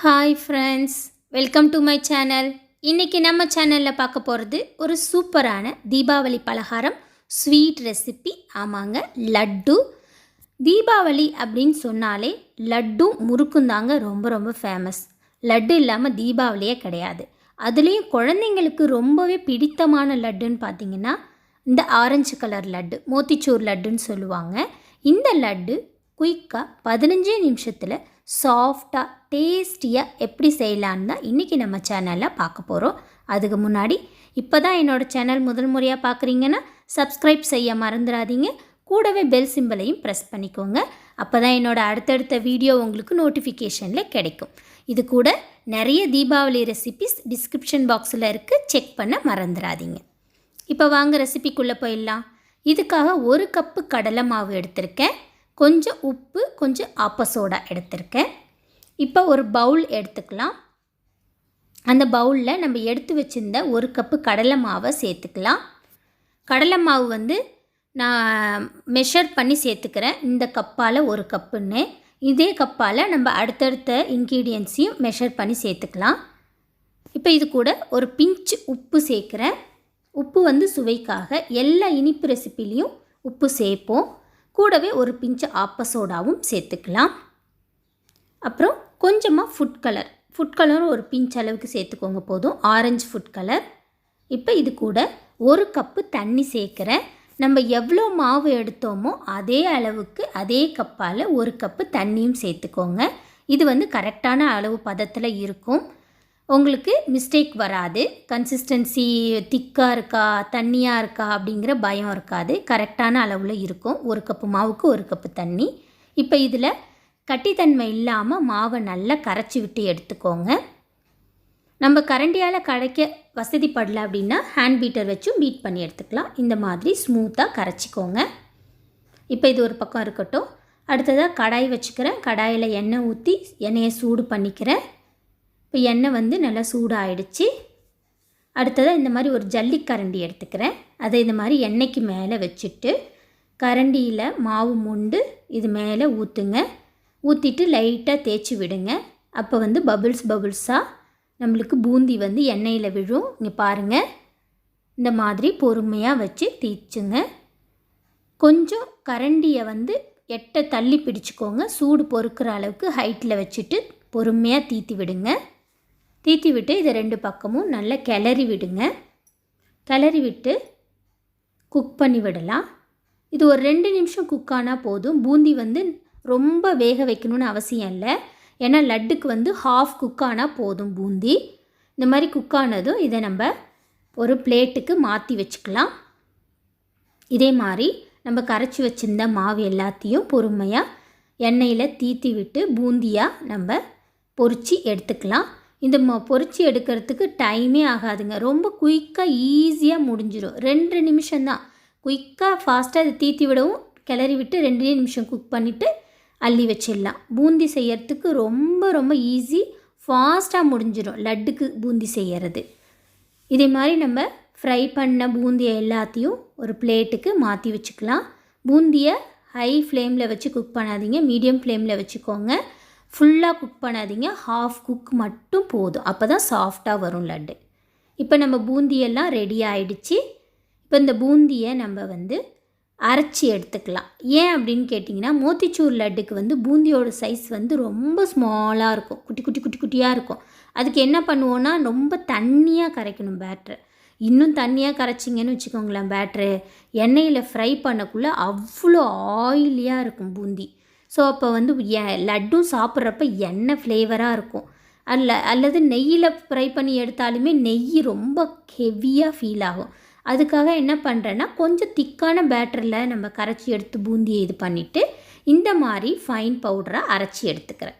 Hi friends, welcome to my channel. இன்றைக்கி நம்ம சேனலில் பார்க்க போகிறது ஒரு சூப்பரான தீபாவளி பலகாரம், ஸ்வீட் ரெசிபி. ஆமாங்க, லட்டு. தீபாவளி அப்படின்னு சொன்னாலே லட்டும் முறுக்கும் தாங்க ரொம்ப ரொம்ப ஃபேமஸ். லட்டு இல்லாமல் தீபாவளியே கிடையாது. அதுலேயும் குழந்தைங்களுக்கு ரொம்பவே பிடித்தமான லட்டுன்னு பார்த்திங்கன்னா இந்த ஆரஞ்சு கலர் லட்டு, மோத்திச்சூர் லட்டுன்னு சொல்லுவாங்க. இந்த லட்டு குயிக்காக 15 நிமிஷத்தில் சாஃப்டாக டேஸ்டியாக எப்படி செய்யலான்னு தான் இன்றைக்கி நம்ம சேனலில் பார்க்க போகிறோம். அதுக்கு முன்னாடி இப்போ தான் என்னோடய சேனல் முதல் முறையாக பார்க்குறீங்கன்னா சப்ஸ்கிரைப் செய்ய மறந்துடாதீங்க. கூடவே பெல் சிம்பலையும் ப்ரெஸ் பண்ணிக்கோங்க. அப்போ தான் என்னோடய அடுத்தடுத்த வீடியோ உங்களுக்கு நோட்டிஃபிகேஷனில் கிடைக்கும். இது கூட நிறைய தீபாவளி ரெசிபிஸ் டிஸ்கிரிப்ஷன் பாக்ஸில் இருக்குது, செக் பண்ண மறந்துடாதீங்க. இப்போ வாங்க ரெசிபிக்குள்ளே போயிடலாம். இதுக்காக 1 கப்பு கடலை மாவு எடுத்திருக்கேன். கொஞ்சம் உப்பு, கொஞ்சம் ஆப்ப சோடா எடுத்திருக்கேன். இப்போ ஒரு பவுல் எடுத்துக்கலாம். அந்த பவுலில் நம்ம எடுத்து வச்சுருந்த 1 கப்பு கடலை மாவை சேர்த்துக்கலாம். கடலை மாவு வந்து நான் மெஷர் பண்ணி சேர்த்துக்கிறேன். இந்த கப்பால் 1 கப்புன்னு, இதே கப்பால் நம்ம அடுத்தடுத்த இன்க்ரீடியன்ஸையும் மெஷர் பண்ணி சேர்த்துக்கலாம். இப்போ இது கூட ஒரு பிஞ்ச் உப்பு சேர்க்குறேன். உப்பு வந்து சுவைக்காக, எல்லா இனிப்பு ரெசிப்பிலையும் உப்பு சேர்ப்போம். கூடவே ஒரு பிஞ்சு ஆப்ப சோடாவும் சேர்த்துக்கலாம். அப்புறம் கொஞ்சமாக ஃபுட் கலர் ஒரு பிஞ்ச் அளவுக்கு சேர்த்துக்கோங்க, போதும். Orange food colour. இப்போ இது கூட 1 கப்பு தண்ணி சேர்க்குறேன். நம்ம எவ்வளோ மாவு எடுத்தோமோ அதே அளவுக்கு அதே கப்பால் 1 கப்பு தண்ணியும் சேர்த்துக்கோங்க. இது வந்து கரெக்டான அளவு பதத்தில் இருக்கும், உங்களுக்கு மிஸ்டேக் வராது. கன்சிஸ்டன்சி திக்காக இருக்கா தண்ணியாக இருக்கா அப்படிங்கிற பயம் இருக்காது. கரெக்டான அளவில் இருக்கும். 1 கப்பு மாவுக்கு 1 கப்பு தண்ணி. இப்போ இதில் கட்டித்தன்மை இல்லாமல் மாவை நல்லா கரைச்சி விட்டு எடுத்துக்கோங்க. நம்ம கரண்டியால் கரைக்க வசதிப்படலை அப்படின்னா ஹேண்ட் பீட்டர் வச்சும் பீட் பண்ணி எடுத்துக்கலாம். இந்த மாதிரி ஸ்மூத்தாக கரைச்சிக்கோங்க. இப்போ இது ஒரு பக்கம் இருக்கட்டும். அடுத்ததாக கடாய் வச்சுக்கிறேன். கடாயில் எண்ணெய் ஊற்றி எண்ணெயை சூடு பண்ணிக்கிறேன். இப்போ எண்ணெய் வந்து நல்லா சூடாகிடுச்சு. அடுத்ததாக இந்த மாதிரி ஒரு ஜல்லிக்கரண்டி எடுத்துக்கிறேன். அதை இந்த மாதிரி எண்ணெய்க்கு மேலே வச்சுட்டு கரண்டியில் மாவு மொண்டு இது மேலே ஊற்றுங்க. ஊற்றிட்டு லைட்டாக தேய்ச்சி விடுங்க. அப்போ வந்து பபுள்ஸாக நம்மளுக்கு பூந்தி வந்து எண்ணெயில் விழும். இங்கே பாருங்கள், இந்த மாதிரி பொறுமையாக வச்சு தீச்சுங்க. கொஞ்சம் கரண்டியை வந்து எட்டை தள்ளி பிடிச்சிக்கோங்க. சூடு பொறுக்கிற அளவுக்கு ஹைட்டில் வச்சுட்டு பொறுமையாக தீத்தி விடுங்க. தீத்தி விட்டு இதை 2 பக்கமும் நல்லா கிளறி விடுங்க. கிளறி விட்டு குக் பண்ணி விடலாம். இது ஒரு 2 நிமிஷம் குக் ஆனால் போதும். பூந்தி வந்து ரொம்ப வேக வைக்கணும்னு அவசியம் இல்லை. ஏன்னா லட்டுக்கு வந்து ஹாஃப் குக் ஆனால் போதும் பூந்தி. இந்த மாதிரி குக் ஆனதும் இதை நம்ம ஒரு பிளேட்டுக்கு மாற்றி வச்சுக்கலாம். இதே மாதிரி நம்ம கரைச்சி வச்சுருந்த மாவு எல்லாத்தையும் பொறுமையாக எண்ணெயில் தீத்தி விட்டு பூந்தியாக நம்ம பொரித்து எடுத்துக்கலாம். இந்த பொரித்து எடுக்கிறதுக்கு டைமே ஆகாதுங்க. ரொம்ப குயிக்காக ஈஸியாக முடிஞ்சிடும். 2 நிமிஷம்தான். குயிக்காக ஃபாஸ்ட்டாக அதை தீத்தி விடவும் கிளறி விட்டு 2 நிமிஷம் குக் பண்ணிவிட்டு அள்ளி வச்சிடலாம். பூந்தி செய்யறதுக்கு ரொம்ப ரொம்ப ஈஸி, ஃபாஸ்ட்டாக முடிஞ்சிடும் லட்டுக்கு பூந்தி செய்கிறது. இதே மாதிரி நம்ம ஃப்ரை பண்ண பூந்தியை எல்லாத்தையும் ஒரு பிளேட்டுக்கு மாற்றி வச்சுக்கலாம். பூந்தியை ஹை ஃப்ளேமில் வச்சு குக் பண்ணாதீங்க, மீடியம் ஃப்ளேமில் வச்சுக்கோங்க. ஃபுல்லாக குக் பண்ணாதீங்க, ஹாஃப் குக் மட்டும் போதும். அப்போ தான் சாஃப்டாக வரும் லட்டு. இப்போ நம்ம பூந்தியெல்லாம் ரெடி ஆகிடுச்சு. இப்போ இந்த பூந்தியை நம்ம வந்து அரைச்சி எடுத்துக்கலாம். ஏன் அப்படின்னு கேட்டிங்கன்னா, மோத்திச்சூர் லட்டுக்கு வந்து பூந்தியோட சைஸ் வந்து ரொம்ப ஸ்மாலாக இருக்கும், குட்டியாக இருக்கும். அதுக்கு என்ன பண்ணுவோன்னா ரொம்ப தண்ணியாக கரைக்கணும் பேட்ரு. இன்னும் தண்ணியாக கரைச்சிங்கன்னு வச்சுக்கோங்களேன், பேட்ரு எண்ணெயில் ஃப்ரை பண்ணக்குள்ளே அவ்வளோ ஆயிலியாக இருக்கும் பூந்தி. ஸோ அப்போ வந்து லட்டும் சாப்பிட்றப்ப எண்ணெய் ஃப்ளேவராக இருக்கும். அல்லது நெய்யில் ஃப்ரை பண்ணி எடுத்தாலுமே நெய் ரொம்ப ஹெவியாக ஃபீல் ஆகும். அதுக்காக என்ன பண்ணுறேன்னா, கொஞ்சம் திக்கான பேட்டரில் நம்ம கரைச்சி எடுத்து பூந்தியை இது பண்ணிவிட்டு இந்த மாதிரி ஃபைன் பவுடராக அரைச்சி எடுத்துக்கிறேன்.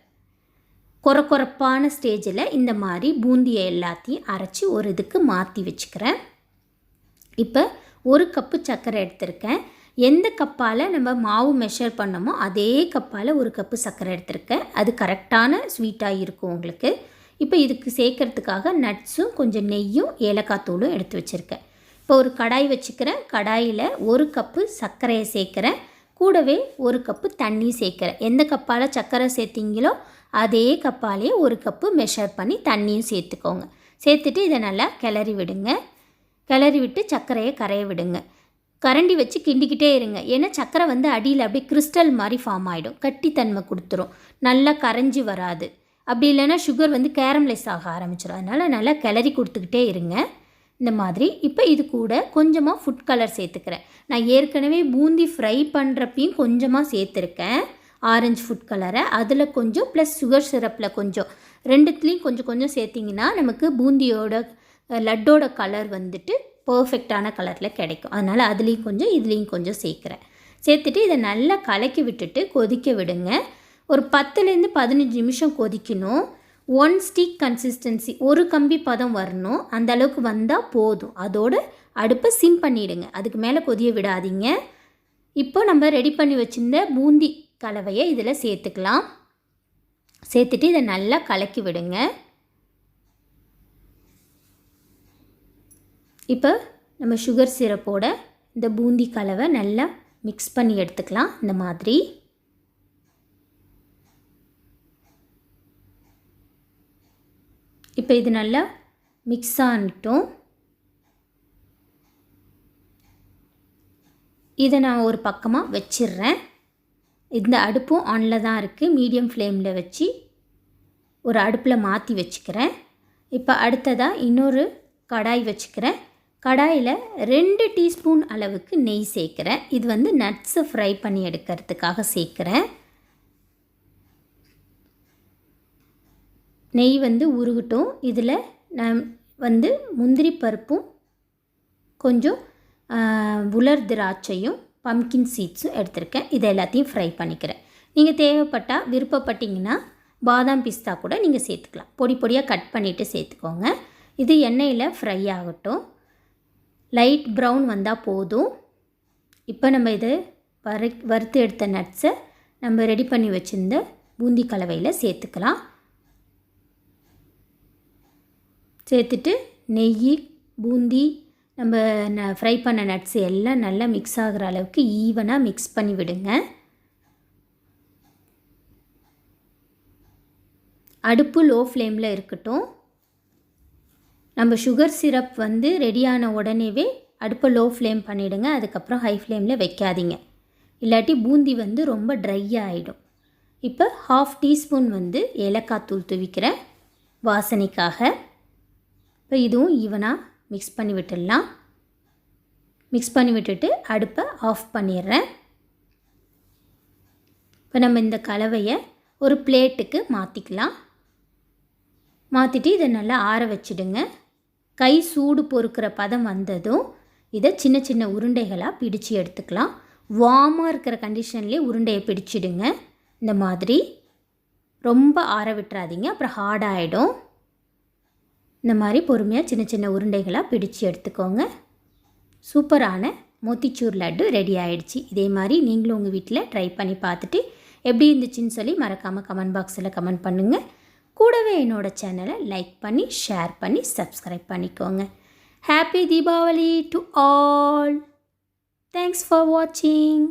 கொரப்பான ஸ்டேஜில் இந்த மாதிரி பூந்தியை எல்லாத்தையும் அரைச்சி ஒரு இதுக்கு மாற்றி வச்சுக்கிறேன். இப்போ 1 கப்பு சர்க்கரை எடுத்திருக்கேன். எந்த கப்பால் நம்ம மாவு மெஷர் பண்ணோமோ அதே கப்பால் 1 கப்பு சர்க்கரை எடுத்திருக்கேன். அது கரெக்டான ஸ்வீட்டாக இருக்கும் உங்களுக்கு. இப்போ இதுக்கு சேர்க்கறதுக்காக நட்ஸும் கொஞ்சம் நெய்யும் ஏலக்காய் தூளும் எடுத்து வச்சுருக்கேன். இப்போ ஒரு கடாய் வச்சுக்கிறேன். கடாயில் 1 கப்பு சர்க்கரையை சேர்க்குறேன். கூடவே 1 கப்பு தண்ணி சேர்க்குறேன். எந்த கப்பால் சர்க்கரை சேர்த்திங்களோ அதே கப்பாலே 1 கப்பு மெஷர் பண்ணி தண்ணியும் சேர்த்துக்கோங்க. சேர்த்துட்டு இதை நல்லா கிளறி விடுங்க. கிளறி விட்டு சர்க்கரையை கரைய விடுங்க. கரண்டி வச்சு கிண்டிக்கிட்டே இருங்க. ஏன்னா சர்க்கரை வந்து அடியில் அப்படியே கிறிஸ்டல் மாதிரி ஃபார்ம் ஆகிடும், கட்டித்தன்மை கொடுத்துரும், நல்லா கரைஞ்சி வராது. அப்படி இல்லைன்னா சுகர் வந்து கேரமலைஸ் ஆக ஆரம்பிச்சிடும். அதனால் நல்லா கிளறி கொடுத்துக்கிட்டே இருங்க இந்த மாதிரி. இப்போ இது கூட கொஞ்சமாக ஃபுட் கலர் சேர்த்துக்கிறேன். நான் ஏற்கனவே பூந்தி ஃப்ரை பண்ணுறப்பையும் கொஞ்சமாக சேர்த்துருக்கேன் ஆரஞ்சு ஃபுட் கலரை. அதில் கொஞ்சம் ப்ளஸ் சுகர் சிரப்பில் கொஞ்சம், ரெண்டுத்துலேயும் கொஞ்சம் கொஞ்சம் சேர்த்திங்கன்னா நமக்கு பூந்தியோட லட்டோட கலர் வந்துட்டு பர்ஃபெக்டான கலரில் கிடைக்கும். அதனால் அதுலேயும் கொஞ்சம் இதுலேயும் கொஞ்சம் சேர்க்குறேன். சேர்த்துட்டு இதை நல்லா கலக்கி விட்டுட்டு கொதிக்க விடுங்க. ஒரு 10லேருந்து 15 நிமிஷம் கொதிக்கணும். 1 ஸ்டிக் கன்சிஸ்டன்சி, ஒரு கம்பி பதம் வரணும். அந்த அளவுக்கு வந்தால் போதும். அதோடு அடுப்பை சிம் பண்ணிவிடுங்க. அதுக்கு மேலே கொதிய விடாதீங்க. இப்போ நம்ம ரெடி பண்ணி வச்சுருந்த பூந்தி கலவையை இதில் சேர்த்துக்கலாம். சேர்த்துட்டு இதை நல்லா கலக்கி விடுங்க. இப்போ நம்ம சுகர் சிரப்போட இந்த பூந்தி கலவை நல்லா மிக்ஸ் பண்ணி எடுத்துக்கலாம் இந்த மாதிரி. இப்போ இது நல்லா மிக்ஸ் ஆகிட்டோம். இதை நான் ஒரு பக்கமாக வச்சிடுறேன். இந்த அடுப்பும் ஆனில் தான் இருக்குது. மீடியம் ஃப்ளேமில் வச்சு ஒரு அடுப்பில் மாற்றி வச்சுக்கிறேன். இப்போ அடுத்ததாக இன்னொரு கடாய் வச்சுக்கிறேன். கடாயில் 2 டீஸ்பூன் அளவுக்கு நெய் சேர்க்குறேன். இது வந்து நட்ஸை ஃப்ரை பண்ணி எடுக்கிறதுக்காக சேர்க்குறேன். நெய் வந்து உருகட்டும். இதில் நான் வந்து முந்திரி பருப்பும் கொஞ்சம் உலர் திராட்சையும் பம்கின் சீட்ஸும் எடுத்திருக்கேன். இதை எல்லாத்தையும் ஃப்ரை பண்ணிக்கிறேன். நீங்கள் தேவைப்பட்டால் விருப்பப்பட்டிங்கன்னா பாதாம் பிஸ்தா கூட நீங்கள் சேர்த்துக்கலாம். பொடி பொடியாக கட் பண்ணிவிட்டு சேர்த்துக்கோங்க. இது எண்ணெயில் ஃப்ரை ஆகட்டும். லைட் ப்ரௌன் வந்தால் போதும். இப்போ நம்ம இது வறுத்து எடுத்த நட்ஸை நம்ம ரெடி பண்ணி வச்சுருந்த பூந்தி கலவையில் சேர்த்துக்கலாம். சேர்த்துட்டு நெய், பூந்தி, நம்ம ஃப்ரை பண்ண நட்ஸ் எல்லாம் நல்லா மிக்ஸ் ஆகிற அளவுக்கு ஈவனாக மிக்ஸ் பண்ணி விடுங்க. அடுப்பு லோ ஃப்ளேமில் இருக்கட்டும். நம்ம சுகர் சிரப் வந்து ரெடியான உடனேவே அடுப்பை லோ ஃப்ளேம் பண்ணிவிடுங்க. அதுக்கப்புறம் ஹை ஃப்ளேமில் வைக்காதீங்க, இல்லாட்டி பூந்தி வந்து ரொம்ப ட்ரை ஆகிடும். இப்போ 1/2 டீஸ்பூன் வந்து ஏலக்காய் தூள் தூவிக்கிறேன் வாசனைக்காக. இப்போ இதுவும் ஈவனாக மிக்ஸ் பண்ணி விட்டுடலாம். மிக்ஸ் பண்ணி விட்டுட்டு அடுப்பை ஆஃப் பண்ணிடுறேன். இப்போ நம்ம இந்த கலவையை ஒரு பிளேட்டுக்கு மாற்றிக்கலாம். மாற்றிட்டு இதை நல்லா ஆற வச்சுடுங்க. கை சூடு பொறுக்கிற பதம் வந்ததும் இதை சின்ன சின்ன உருண்டைகளாக பிடிச்சி எடுத்துக்கலாம். வார்மாக இருக்கிற கண்டிஷன்லேயே உருண்டையை பிடிச்சிடுங்க இந்த மாதிரி. ரொம்ப ஆற விட்டுறாதீங்க, அப்புறம் ஹார்டாகிடும். இந்த மாதிரி பொறுமையாக சின்ன சின்ன உருண்டைகளாக பிடிச்சி எடுத்துக்கோங்க. சூப்பரான மோத்திச்சூர் லட்டு ரெடி ஆகிடுச்சு. இதே மாதிரி நீங்களும் உங்கள் வீட்டில் ட்ரை பண்ணி பார்த்துட்டு எப்படி இருந்துச்சுன்னு சொல்லி மறக்காமல் கமெண்ட் பாக்ஸில் கமெண்ட் பண்ணுங்கள். கூடவே என்னோடய சேனலை லைக் பண்ணி ஷேர் பண்ணி சப்ஸ்கிரைப் பண்ணிக்கோங்க. Happy Deepavali to all. Thanks for வாட்சிங்.